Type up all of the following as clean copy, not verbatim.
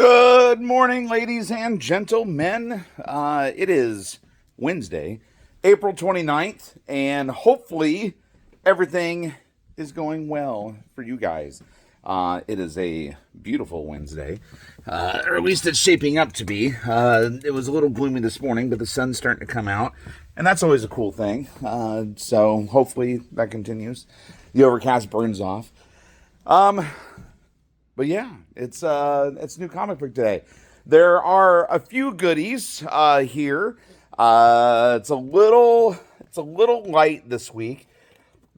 Good morning, ladies and gentlemen. It is Wednesday, April 29th, and hopefully everything is going well for you guys. It is a beautiful Wednesday, or at least it's shaping up to be. It was a little gloomy this morning, but the sun's starting to come out, and that's always a cool thing. So hopefully that continues. The overcast burns off. But yeah, it's new comic book day. There are a few goodies here. It's a little light this week,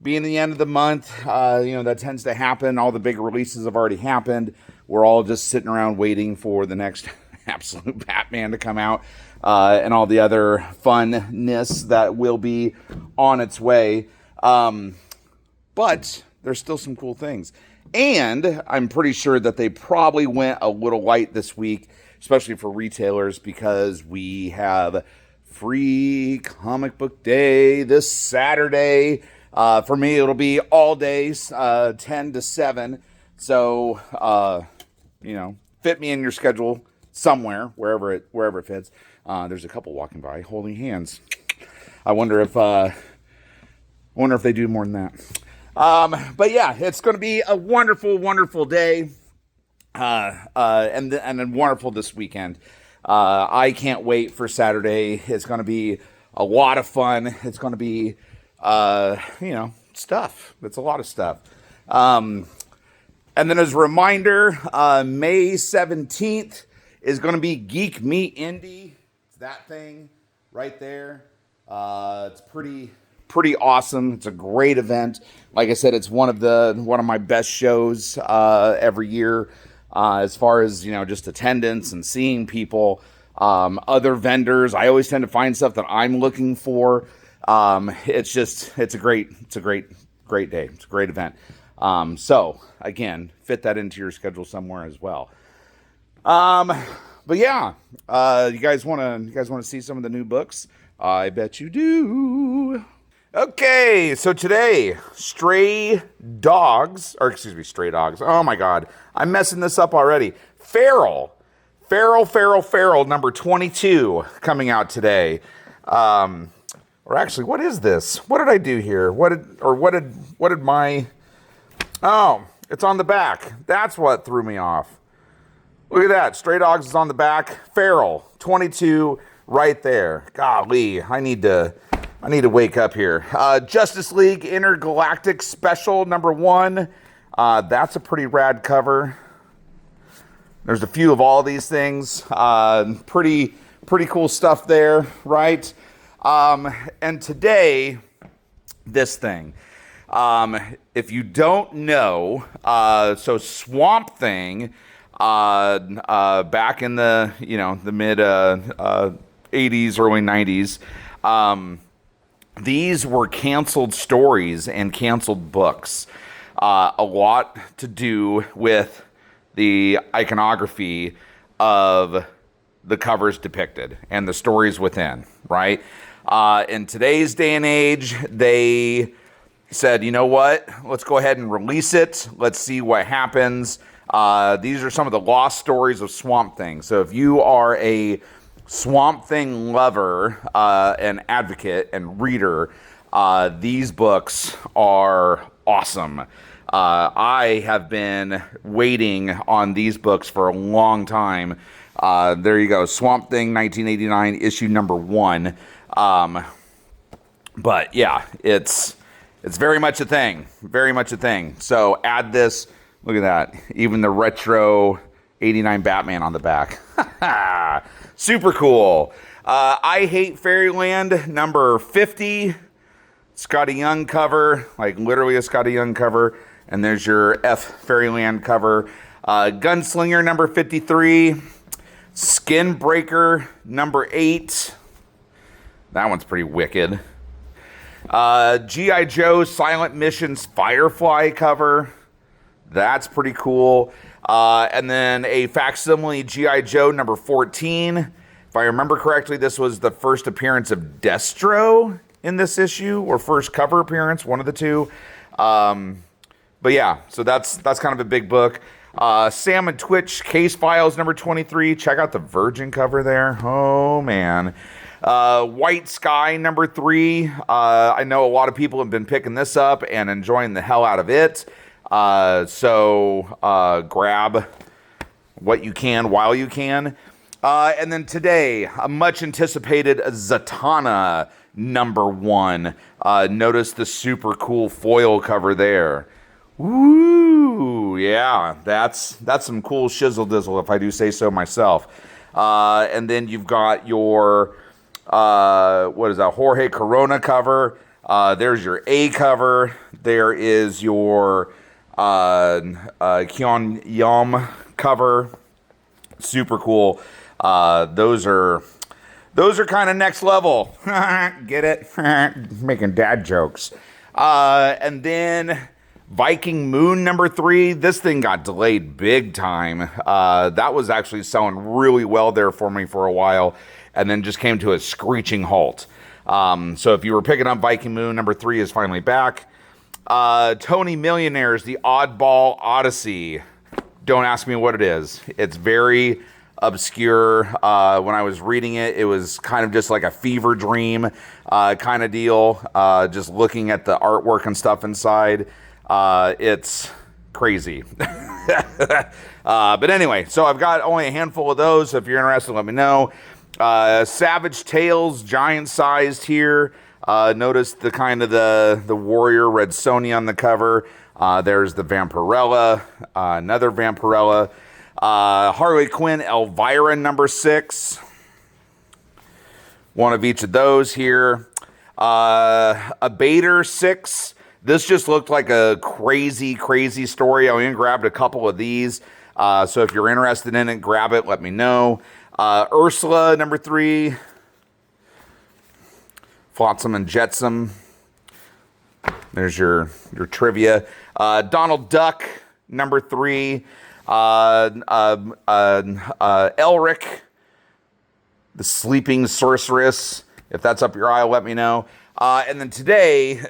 being the end of the month. That tends to happen. All the big releases have already happened. We're all just sitting around waiting for the next absolute Batman to come out, and all the other funness that will be on its way. But there's still some cool things. And I'm pretty sure that they probably went a little light this week, especially for retailers, because we have free comic book day this Saturday. For me, it'll be all days, 10 to 7. So, fit me in your schedule somewhere, wherever it fits. There's a couple walking by holding hands. I wonder if they do more than that. But yeah, it's going to be a wonderful, wonderful day, and then wonderful this weekend. I can't wait for Saturday. It's going to be a lot of fun. It's going to be, stuff. It's a lot of stuff. And then as a reminder, May 17th is going to be Geek Meet Indie. It's that thing right there. It's pretty awesome. It's a great event. Like I said, it's one of my best shows every year, as far as just attendance and seeing people, other vendors. I always tend to find stuff that I'm looking for. It's a great day. It's a great event. So again, fit that into your schedule somewhere as well. But yeah, you guys want to see some of the new books? I bet you do. Okay, so today, Stray Dogs. Oh my God, I'm messing this up already. Feral, number 22, coming out today. Or actually, what is this? What did I do here? What did my? Oh, it's on the back. That's what threw me off. Look at that. Stray Dogs is on the back. Feral, 22, right there. Golly, I need to wake up here. Justice League Intergalactic Special number 1. That's a pretty rad cover. There's a few of all these things. Pretty cool stuff there, right? And today, this thing. If you don't know, so Swamp Thing, back in the mid 80s, early 90s. These were canceled stories and canceled books. A lot to do with the iconography of the covers depicted and the stories within, right? In today's day and age, they said, you know what? Let's go ahead and release it. Let's see what happens. These are some of the lost stories of Swamp Thing. So if you are a Swamp Thing lover, and advocate and reader, these books are awesome. I have been waiting on these books for a long time. There you go, Swamp Thing 1989 issue number 1. But yeah, it's very much a thing. Very much a thing. So add this. Look at that. Even the retro 89 Batman on the back. Super cool. I Hate Fairyland number 50. Scotty Young cover, like literally a Scotty Young cover. And there's your F Fairyland cover. Gunslinger number 53. Skinbreaker number 8. That one's pretty wicked. G.I. Joe Silent Missions Firefly cover. That's pretty cool. And then a facsimile G.I. Joe number 14. If I remember correctly, this was the first appearance of Destro in this issue, or first cover appearance, one of the two. But yeah, so that's kind of a big book. Sam and Twitch Case Files number 23. Check out the Virgin cover there. Oh, man. White Sky number 3. I know a lot of people have been picking this up and enjoying the hell out of it. So grab what you can while you can. And then today, a much anticipated Zatanna number 1. Notice the super cool foil cover there. Woo! Yeah, that's some cool shizzle dizzle, if I do say so myself. And then you've got your what is that? Jorge Corona cover. There's your A cover. There is your Kyon Yum cover. Super cool. Those are kind of next level. Get it? Making dad jokes. And then Viking Moon number 3. This thing got delayed big time. That was actually selling really well there for me for a while, and then just came to a screeching halt. So if you were picking up Viking Moon number 3 is finally back. Tony Millionaires, the Oddball Odyssey. Don't ask me what it is. It's very obscure. When I was reading it, it was kind of just like a fever dream kind of deal. Just looking at the artwork and stuff inside. It's crazy. But anyway, so I've got only a handful of those. So if you're interested, let me know. Savage Tales, giant sized here. Notice the kind of the warrior red Sony on the cover. There's the Vampirella, another Vampirella. Harley Quinn, Elvira number 6. One of each of those here. A Bader 6. This just looked like a crazy, crazy story. I even grabbed a couple of these. So if you're interested in it, grab it. Let me know. Ursula number 3. Flotsam and Jetsam. There's your trivia. Donald Duck number 3. Elric, the Sleeping Sorceress. If that's up your eye, let me know. And then today,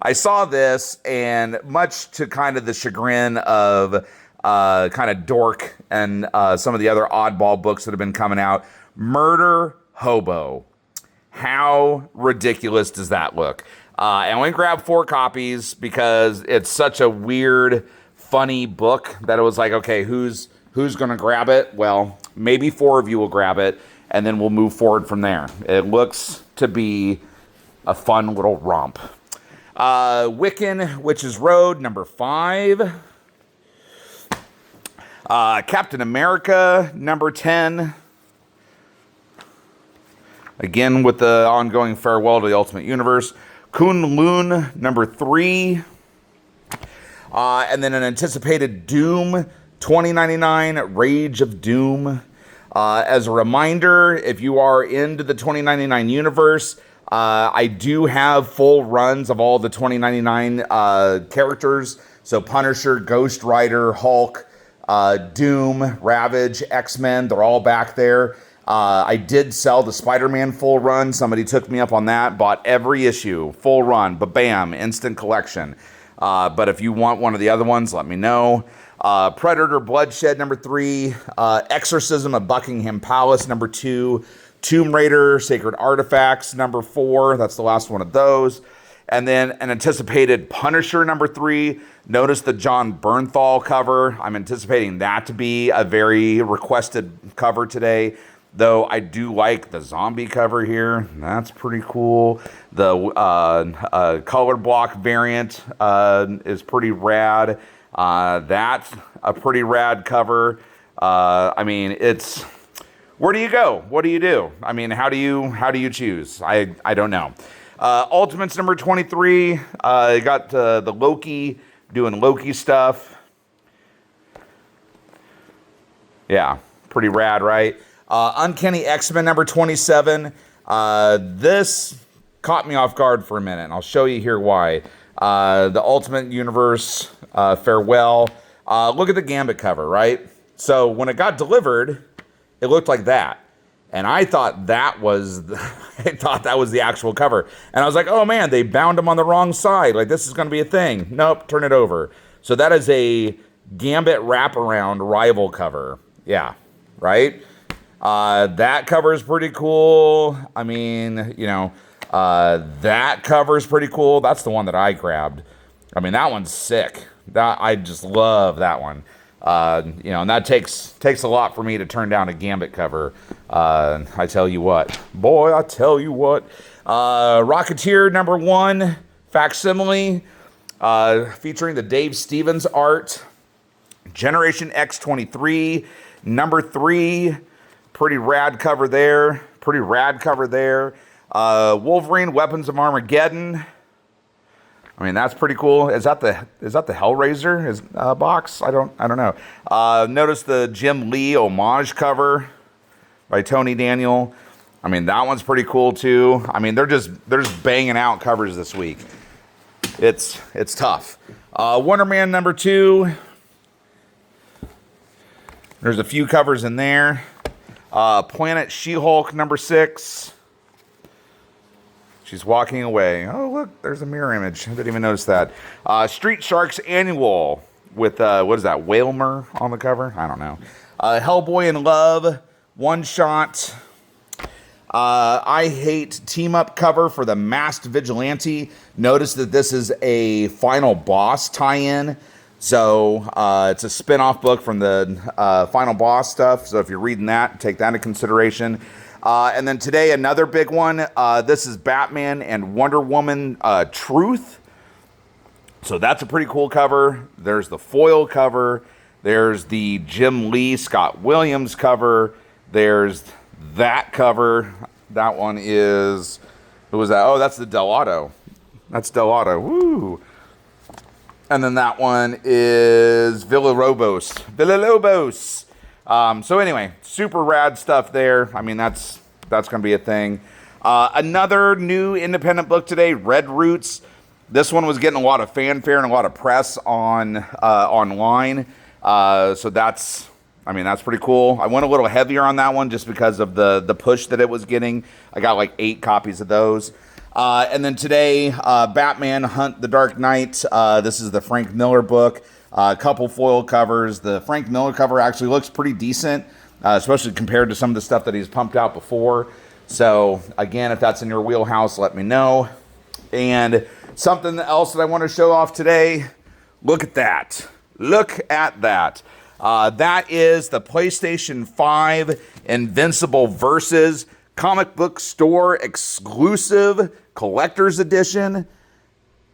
I saw this, and much to kind of the chagrin of kind of Dork and some of the other oddball books that have been coming out, Murder Hobo. How ridiculous does that look? I only grabbed 4 copies because it's such a weird, funny book that it was like, okay, who's going to grab it? Well, maybe 4 of you will grab it, and then we'll move forward from there. It looks to be a fun little romp. Wiccan, Witch's Road, number 5. Captain America, number 10. Again, with the ongoing farewell to the Ultimate Universe. Kunlun, number 3. And then an anticipated Doom 2099, Rage of Doom. As a reminder, if you are into the 2099 universe, I do have full runs of all the 2099 characters. So Punisher, Ghost Rider, Hulk, Doom, Ravage, X-Men, they're all back there. I did sell the Spider-Man full run. Somebody took me up on that, bought every issue, full run, bam, instant collection. But if you want one of the other ones, let me know. Predator Bloodshed, number 3. Exorcism of Buckingham Palace, number 2. Tomb Raider Sacred Artifacts, number 4. That's the last one of those. And then an anticipated Punisher, number 3. Notice the John Bernthal cover. I'm anticipating that to be a very requested cover today. Though I do like the zombie cover here. That's pretty cool. The color block variant is pretty rad. That's a pretty rad cover. I mean, it's... Where do you go? What do you do? I mean, how do you choose? I don't know. Ultimates number 23. Got the Loki doing Loki stuff. Yeah, pretty rad, right? Uncanny X-Men number 27. This caught me off guard for a minute, and I'll show you here why. The Ultimate Universe farewell. Look at the Gambit cover, right? So when it got delivered, it looked like that. And I thought that was the actual cover. And I was like, oh man, they bound them on the wrong side. Like, this is going to be a thing. Nope, turn it over. So that is a Gambit Wraparound Rival cover. Yeah, right? That cover is pretty cool. I mean, you know, that cover is pretty cool. That's the one that I grabbed. I mean, that one's sick. I just love that one. You know, and that takes a lot for me to turn down a Gambit cover. I tell you what. Boy, I tell you what. Rocketeer #1 facsimile, featuring the Dave Stevens art. Generation X23 #3. Pretty rad cover there. Wolverine Weapons of Armageddon. I mean, that's pretty cool. Is that the Hellraiser box? I don't know. Notice the Jim Lee homage cover by Tony Daniel. I mean, that one's pretty cool too. I mean, they're just banging out covers this week. It's tough. Wonder Man #2. There's a few covers in there. Planet She-Hulk #6. She's walking away. Oh, look, there's a mirror image. I didn't even notice that. Street Sharks Annual with, what is that, Whalmer on the cover? I don't know. Hellboy in Love, one shot. I Hate team-up cover for the Masked Vigilante. Notice that this is a Final Boss tie-in. So it's a spin-off book from the Final Boss stuff. So if you're reading that, take that into consideration. And then today, another big one. This is Batman and Wonder Woman Truth. So that's a pretty cool cover. There's the foil cover. There's the Jim Lee, Scott Williams cover. There's that cover. That one is, who was that? Oh, that's the Delato. That's Delato. Woo. And then that one is Villalobos. So anyway, super rad stuff there. I mean, that's going to be a thing. Another new independent book today, Red Roots. This one was getting a lot of fanfare and a lot of press on online. So that's pretty cool. I went a little heavier on that one just because of the push that it was getting. I got like 8 copies of those. And then today, Batman Hunt the Dark Knight. This is the Frank Miller book. A couple foil covers. The Frank Miller cover actually looks pretty decent, especially compared to some of the stuff that he's pumped out before. So, again, if that's in your wheelhouse, let me know. And something else that I want to show off today, look at that. Look at that. That is the PlayStation 5 Invincible Versus comic book store exclusive collector's edition.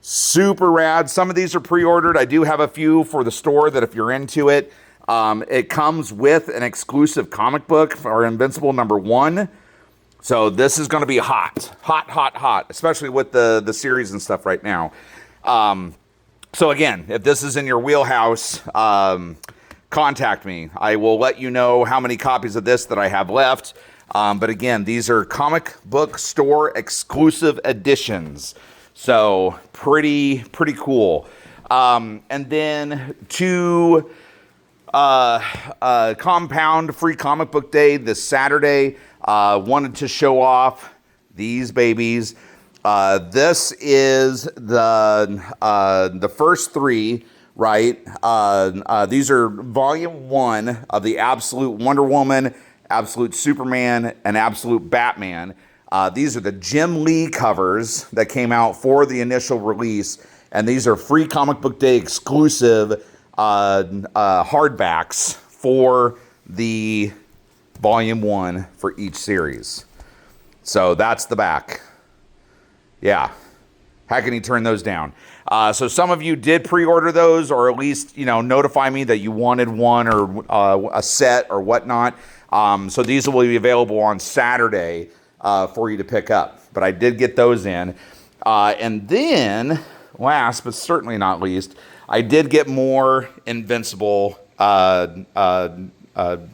Super rad. Some of these are pre-ordered. I do have a few for the store that if you're into it. It comes with an exclusive comic book for Invincible #1. So this is going to be hot, especially with the series and stuff right now. So again, if this is in your wheelhouse, contact me. I will let you know how many copies of this that I have left. But again, these are comic book store exclusive editions. So pretty cool. And then to Compound Free Comic Book Day this Saturday, wanted to show off these babies. This is the first 3, right? These are volume 1 of the Absolute Wonder Woman, Absolute Superman, and Absolute Batman. These are the Jim Lee covers that came out for the initial release, and these are Free Comic Book Day exclusive hardbacks for the volume 1 for each series. So that's the back. Yeah. How can you turn those down? So some of you did pre-order those, or at least, notify me that you wanted one or a set or whatnot. So these will be available on Saturday for you to pick up. But I did get those in. And then, last but certainly not least, I did get more Invincible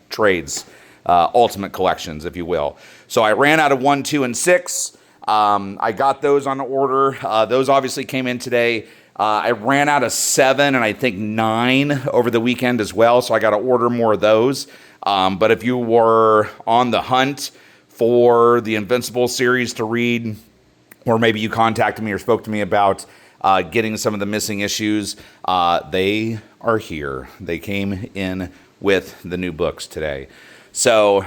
trades, ultimate collections, if you will. So I ran out of 1, 2, and 6. I got those on order. Those obviously came in today. I ran out of 7 and I think 9 over the weekend as well. So I got to order more of those. But if you were on the hunt for the Invincible series to read, or maybe you contacted me or spoke to me about getting some of the missing issues, they are here. They came in with the new books today. So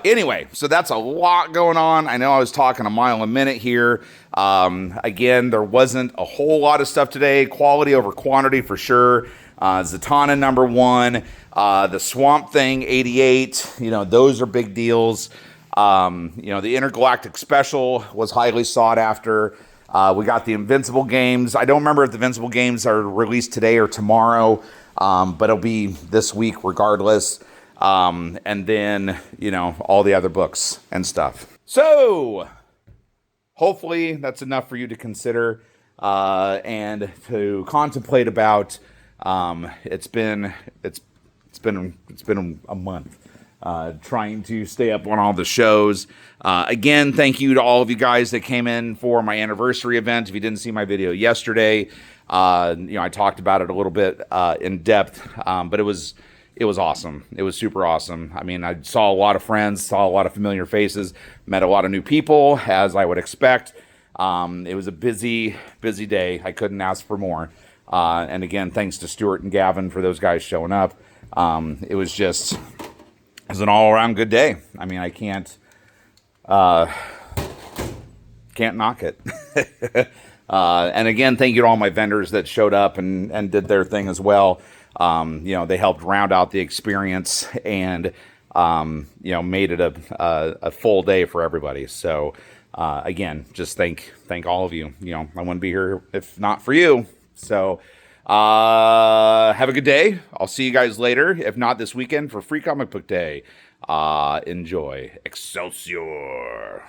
anyway, so that's a lot going on. I know I was talking a mile a minute here. Again, there wasn't a whole lot of stuff today. Quality over quantity for sure. Zatanna #1, the Swamp Thing 88. You know, those are big deals. You know, the Intergalactic Special was highly sought after. We got the Invincible games. I don't remember if the Invincible games are released today or tomorrow, but it'll be this week regardless. And then, you know, all the other books and stuff. So, hopefully that's enough for you to consider and to contemplate about. It's been a month trying to stay up on all the shows. Again, thank you to all of you guys that came in for my anniversary event. If you didn't see my video yesterday, you know, I talked about it a little bit in depth, but it was awesome. It was super awesome. I mean, I saw a lot of friends, saw a lot of familiar faces, met a lot of new people, as I would expect. It was a busy day. I couldn't ask for more. And again, thanks to Stuart and Gavin for those guys showing up. It was an all-around good day. I mean, I can't knock it. And again, thank you to all my vendors that showed up and did their thing as well. You know, they helped round out the experience and, you know, made it a full day for everybody. So, again, just thank all of you. You know, I wouldn't be here if not for you. So, have a good day. I'll see you guys later. If not this weekend for Free Comic Book Day. Enjoy. Excelsior.